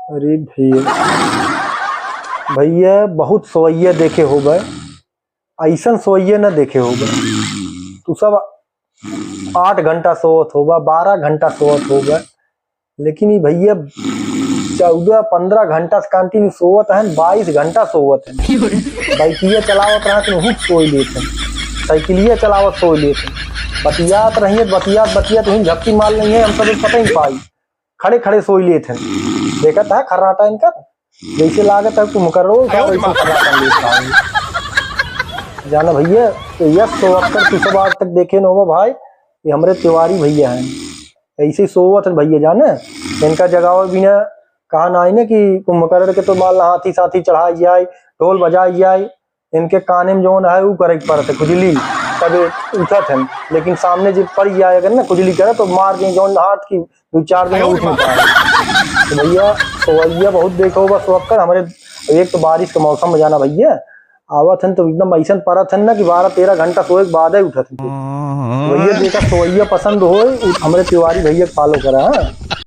अरे भैया भैया बहुत सोइया देखे हो गए, ऐसा सोइया न देखे हो गए। तू सब 8 घंटा सोवत होगा, 12 घंटा सोवत होगा, लेकिन ये भैया 14-15 घंटा से कंटिन्यू सोवत है, 22 घंटा सोवत है। बाइकिया चलावत रहा तो सोई लेते, साइकिलिया चलावत सोई लेते, बतियात रहिए बतियात बतियात वहीं झपकी मार नहीं है, हम सब पता ही पाई, खड़े खड़े सोई लेते। देखा था खर्राटा इनका जैसे लागत है तुम करो जाना भैया। तो यस सोवक्कर तू सब आज तक देखे न हो भाई, ये हमारे तिवारी भैया हैं, ऐसे सोवत है भैया जाने। इनका जगाव भी न कहा ना है कि कुंभकर्ण के तो माल हाथी साथी चढ़ाई जाए, ढोल बजाई जाए, इनके काने में जो है वो करे पड़ते खुजली तब उठत है, लेकिन सामने जब पड़ जाए अगर ना खुजली करे तो मार दें जो हाथ की 2-4 दिन उठ नहीं पाए। तो भैया सोवैया बहुत देखो बस सोवक्कर हमारे। एक तो बारिश के मौसम में जाना भैया आवत है तो एकदम ऐसा परत है ना कि 12-13 घंटा सोए के बाद ही उठत है। भैया देखा सोवैया पसंद हो हमारे तिवारी भैया फॉलो करा।